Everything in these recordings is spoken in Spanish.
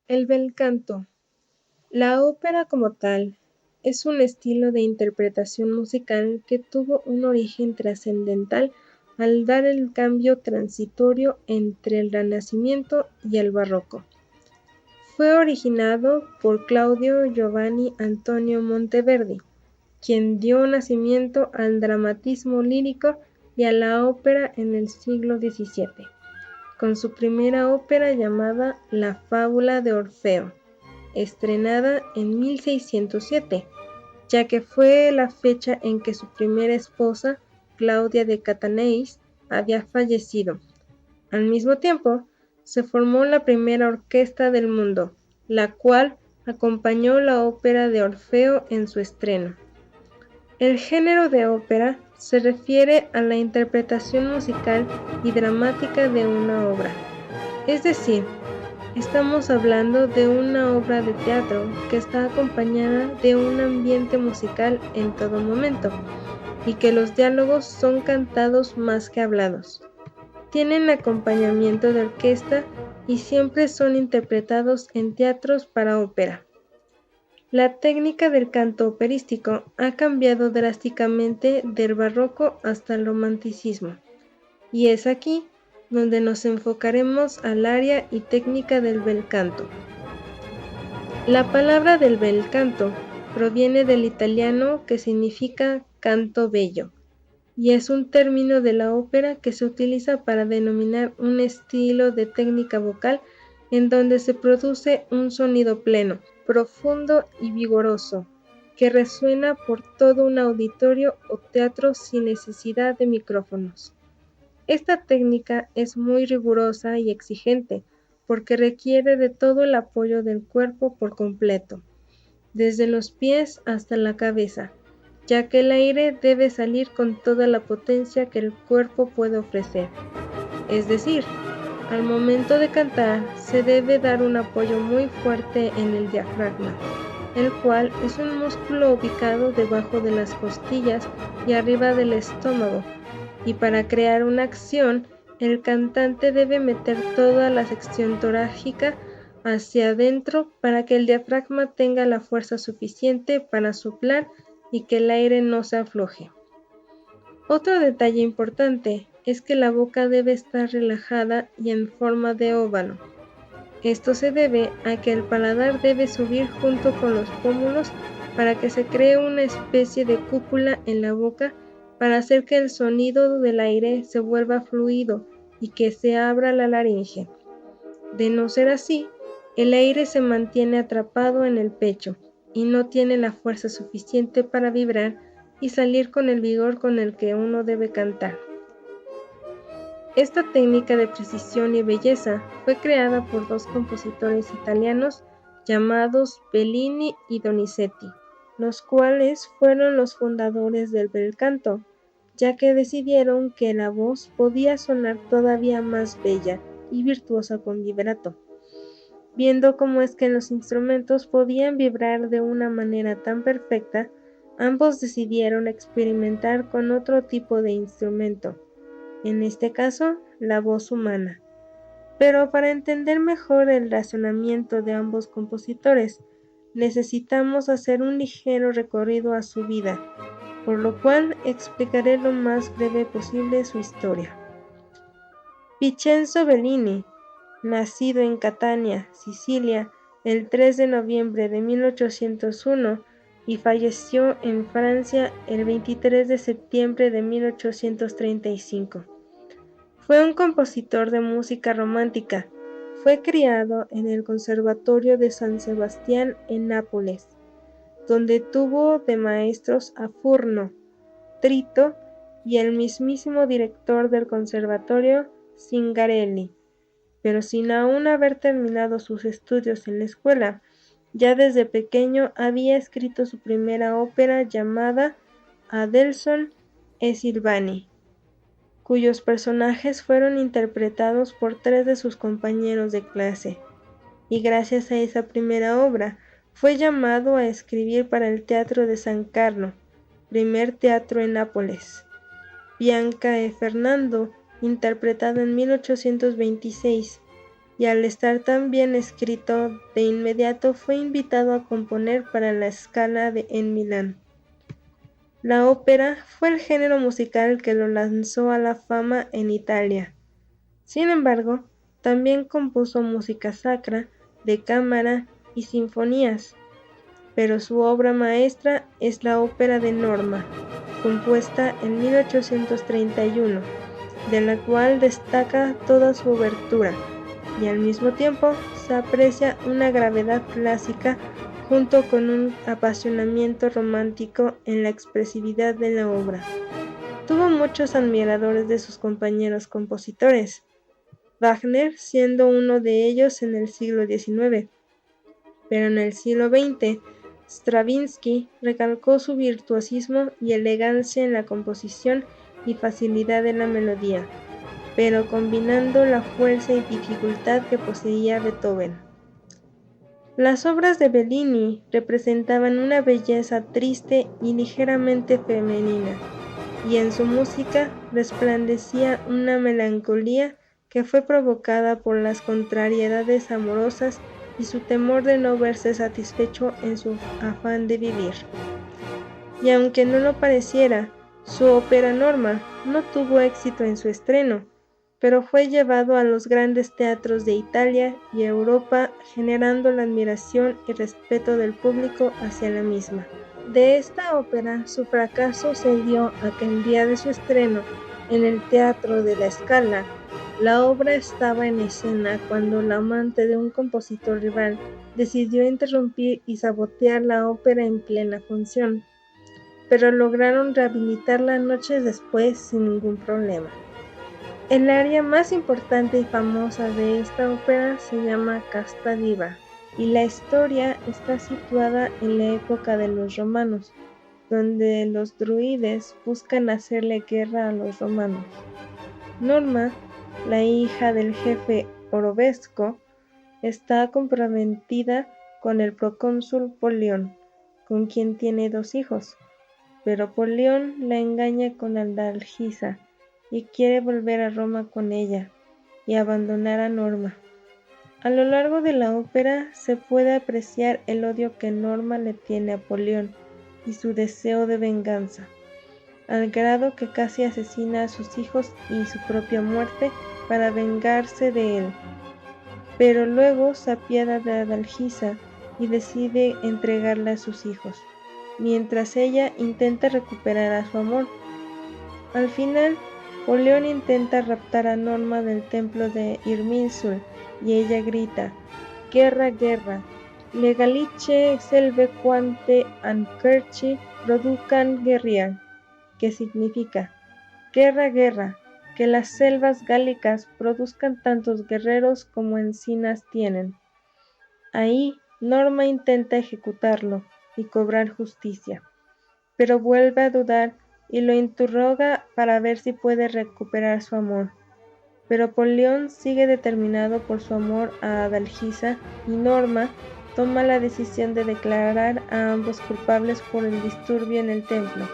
El bel canto. La ópera como tal es un estilo de interpretación musical que tuvo un origen trascendental al dar el cambio transitorio entre el Renacimiento y el Barroco. Fue originado por Claudio Giovanni Antonio Monteverdi, quien dio nacimiento al dramatismo lírico y a la ópera en el siglo XVII, con su primera ópera llamada La Fábula de Orfeo, estrenada en 1607, ya que fue la fecha en que su primera esposa, Claudia de Catanei, había fallecido. Al mismo tiempo, se formó la primera orquesta del mundo, la cual acompañó la ópera de Orfeo en su estreno. El género de ópera se refiere a la interpretación musical y dramática de una obra, es decir, estamos hablando de una obra de teatro que está acompañada de un ambiente musical en todo momento y que los diálogos son cantados más que hablados. Tienen acompañamiento de orquesta y siempre son interpretados en teatros para ópera. La técnica del canto operístico ha cambiado drásticamente del barroco hasta el romanticismo, y es aquí donde nos enfocaremos al área y técnica del bel canto. La palabra del bel canto proviene del italiano que significa canto bello, y es un término de la ópera que se utiliza para denominar un estilo de técnica vocal en donde se produce un sonido pleno, profundo y vigoroso, que resuena por todo un auditorio o teatro sin necesidad de micrófonos. Esta técnica es muy rigurosa y exigente porque requiere de todo el apoyo del cuerpo por completo, desde los pies hasta la cabeza, ya que el aire debe salir con toda la potencia que el cuerpo puede ofrecer. Es decir, al momento de cantar se debe dar un apoyo muy fuerte en el diafragma, el cual es un músculo ubicado debajo de las costillas y arriba del estómago, y para crear una acción, el cantante debe meter toda la sección torácica hacia adentro para que el diafragma tenga la fuerza suficiente para soplar y que el aire no se afloje. Otro detalle importante es que la boca debe estar relajada y en forma de óvalo. Esto se debe a que el paladar debe subir junto con los pómulos para que se cree una especie de cúpula en la boca para hacer que el sonido del aire se vuelva fluido y que se abra la laringe. De no ser así, el aire se mantiene atrapado en el pecho y no tiene la fuerza suficiente para vibrar y salir con el vigor con el que uno debe cantar. Esta técnica de precisión y belleza fue creada por dos compositores italianos llamados Bellini y Donizetti, los cuales fueron los fundadores del bel canto, ya que decidieron que la voz podía sonar todavía más bella y virtuosa con vibrato. Viendo cómo es que los instrumentos podían vibrar de una manera tan perfecta, ambos decidieron experimentar con otro tipo de instrumento, en este caso, la voz humana. Pero para entender mejor el razonamiento de ambos compositores, necesitamos hacer un ligero recorrido a su vida, por lo cual explicaré lo más breve posible su historia. Vincenzo Bellini, nacido en Catania, Sicilia, el 3 de noviembre de 1801 y falleció en Francia el 23 de septiembre de 1835. Fue un compositor de música romántica. Fue criado en el Conservatorio de San Sebastián en Nápoles, donde tuvo de maestros a Furno, Trito y el mismísimo director del conservatorio, Zingarelli. Pero sin aún haber terminado sus estudios en la escuela, ya desde pequeño había escrito su primera ópera llamada Adelson e Silvani, cuyos personajes fueron interpretados por tres de sus compañeros de clase, y gracias a esa primera obra fue llamado a escribir para el Teatro de San Carlo, primer teatro en Nápoles. Bianca e Fernando, interpretado en 1826, y al estar tan bien escrito, de inmediato fue invitado a componer para la Scala en Milán. La ópera fue el género musical que lo lanzó a la fama en Italia. Sin embargo, también compuso música sacra, de cámara y sinfonías, pero su obra maestra es la ópera de Norma, compuesta en 1831, de la cual destaca toda su obertura, y al mismo tiempo se aprecia una gravedad clásica junto con un apasionamiento romántico en la expresividad de la obra. Tuvo muchos admiradores de sus compañeros compositores, Wagner siendo uno de ellos en el siglo XIX, pero en el siglo XX, Stravinsky recalcó su virtuosismo y elegancia en la composición y facilidad en la melodía, pero combinando la fuerza y dificultad que poseía Beethoven. Las obras de Bellini representaban una belleza triste y ligeramente femenina, y en su música resplandecía una melancolía que fue provocada por las contrariedades amorosas y su temor de no verse satisfecho en su afán de vivir. Y aunque no lo pareciera, su ópera Norma no tuvo éxito en su estreno, pero fue llevado a los grandes teatros de Italia y Europa, generando la admiración y respeto del público hacia la misma. De esta ópera, su fracaso se dio a que el día de su estreno en el Teatro de la Scala, la obra estaba en escena cuando la amante de un compositor rival decidió interrumpir y sabotear la ópera en plena función, pero lograron rehabilitarla noches después sin ningún problema. El aria más importante y famosa de esta ópera se llama Casta Diva, y la historia está situada en la época de los romanos, donde los druides buscan hacerle guerra a los romanos. Norma, la hija del jefe Orobesco, está comprometida con el procónsul Polión, con quien tiene 2 hijos, pero Polión la engaña con Adalgisa y quiere volver a Roma con ella y abandonar a Norma. A lo largo de la ópera se puede apreciar el odio que Norma le tiene a Polión y su deseo de venganza, al grado que casi asesina a sus hijos y su propia muerte para vengarse de él. Pero luego se apiada de Adalgisa y decide entregarla a sus hijos, mientras ella intenta recuperar a su amor. Al final, Polión intenta raptar a Norma del templo de Irminsul y ella grita: «Guerra, guerra, legalice selve quante anquerci producan guerriar», que significa: «Guerra, guerra, que las selvas gálicas produzcan tantos guerreros como encinas tienen». Ahí, Norma intenta ejecutarlo y cobrar justicia, pero vuelve a dudar y lo interroga para ver si puede recuperar su amor. Pero Polión sigue determinado por su amor a Adalgisa y Norma toma la decisión de declarar a ambos culpables por el disturbio en el templo,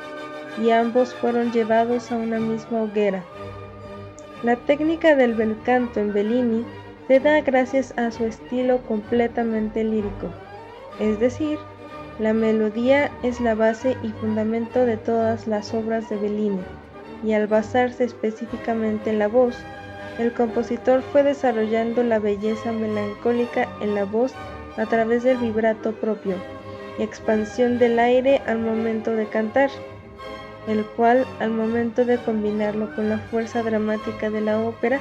y ambos fueron llevados a una misma hoguera. La técnica del bel canto en Bellini se da gracias a su estilo completamente lírico, es decir, la melodía es la base y fundamento de todas las obras de Bellini, y al basarse específicamente en la voz, el compositor fue desarrollando la belleza melancólica en la voz a través del vibrato propio y expansión del aire al momento de cantar, el cual, al momento de combinarlo con la fuerza dramática de la ópera,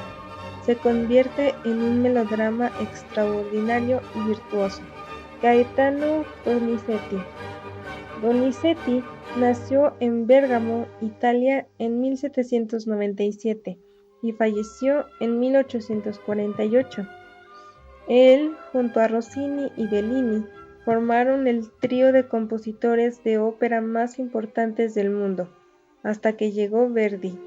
se convierte en un melodrama extraordinario y virtuoso. Gaetano Donizetti. Donizetti nació en Bérgamo, Italia, en 1797 y falleció en 1848. Él, junto a Rossini y Bellini, formaron el trío de compositores de ópera más importantes del mundo, hasta que llegó Verdi.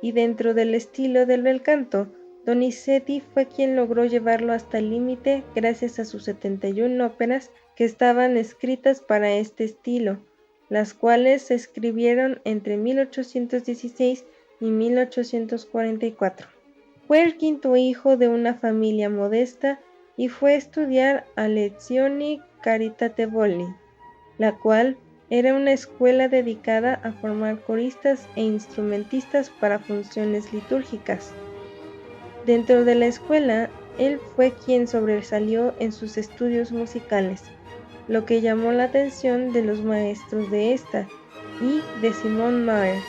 Y dentro del estilo del bel canto, Donizetti fue quien logró llevarlo hasta el límite gracias a sus 71 óperas que estaban escritas para este estilo, las cuales se escribieron entre 1816 y 1844. Fue el quinto hijo de una familia modesta y fue a estudiar a Lezioni Caritatevoli, la cual era una escuela dedicada a formar coristas e instrumentistas para funciones litúrgicas. Dentro de la escuela, él fue quien sobresalió en sus estudios musicales, lo que llamó la atención de los maestros de esta y de Simon Mahler,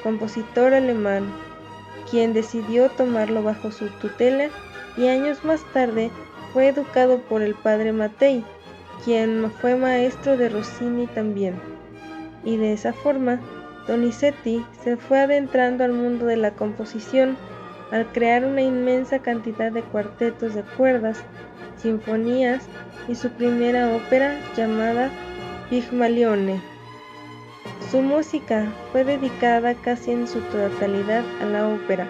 compositor alemán, quien decidió tomarlo bajo su tutela y años más tarde fue educado por el padre Mattei, quien fue maestro de Rossini también. Y de esa forma, Donizetti se fue adentrando al mundo de la composición al crear una inmensa cantidad de cuartetos de cuerdas, sinfonías y su primera ópera llamada Pigmalione. Su música fue dedicada casi en su totalidad a la ópera,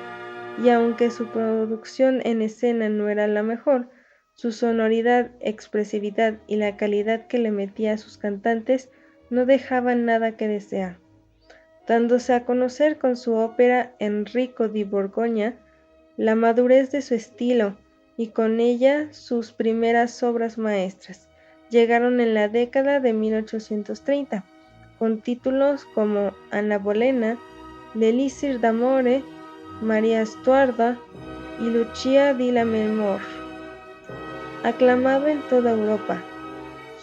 y aunque su producción en escena no era la mejor, su sonoridad, expresividad y la calidad que le metía a sus cantantes no dejaban nada que desear. Dándose a conocer con su ópera Enrico di Borgoña, la madurez de su estilo y con ella sus primeras obras maestras llegaron en la década de 1830, con títulos como Anna Bolena, L'Elixir d'Amore, María Stuarda y Lucia di Lammermoor, aclamado en toda Europa.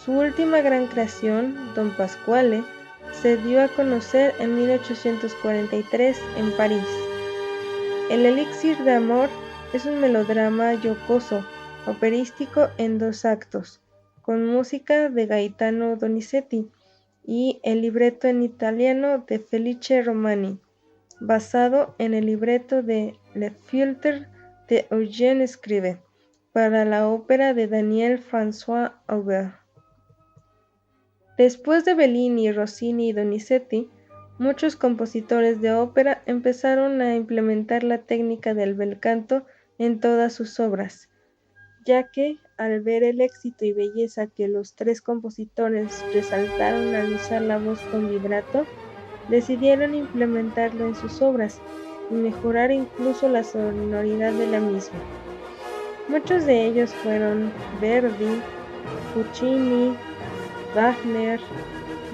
Su última gran creación, Don Pasquale, se dio a conocer en 1843 en París. El Elixir de Amor es un melodrama jocoso, operístico en 2 actos, con música de Gaetano Donizetti y el libreto en italiano de Felice Romani, basado en el libreto de Le Philtre de Eugène Scribe, para la ópera de Daniel François Auber. Después de Bellini, Rossini y Donizetti, muchos compositores de ópera empezaron a implementar la técnica del bel canto en todas sus obras, ya que, al ver el éxito y belleza que los 3 compositores resaltaron al usar la voz con vibrato, decidieron implementarlo en sus obras y mejorar incluso la sonoridad de la misma. Muchos de ellos fueron Verdi, Puccini, Wagner,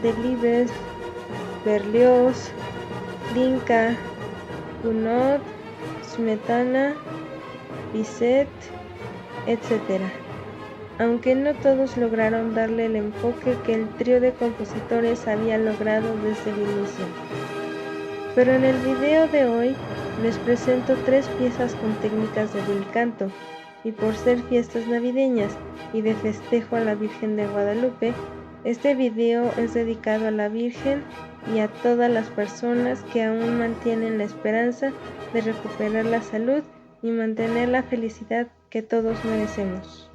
Delibes, Berlioz, Glinka, Gounod, Smetana, Bizet, etc. Aunque no todos lograron darle el enfoque que el trío de compositores había logrado desde el inicio. Pero en el video de hoy les presento 3 piezas con técnicas de bel canto, y por ser fiestas navideñas y de festejo a la Virgen de Guadalupe, este video es dedicado a la Virgen y a todas las personas que aún mantienen la esperanza de recuperar la salud y mantener la felicidad que todos merecemos.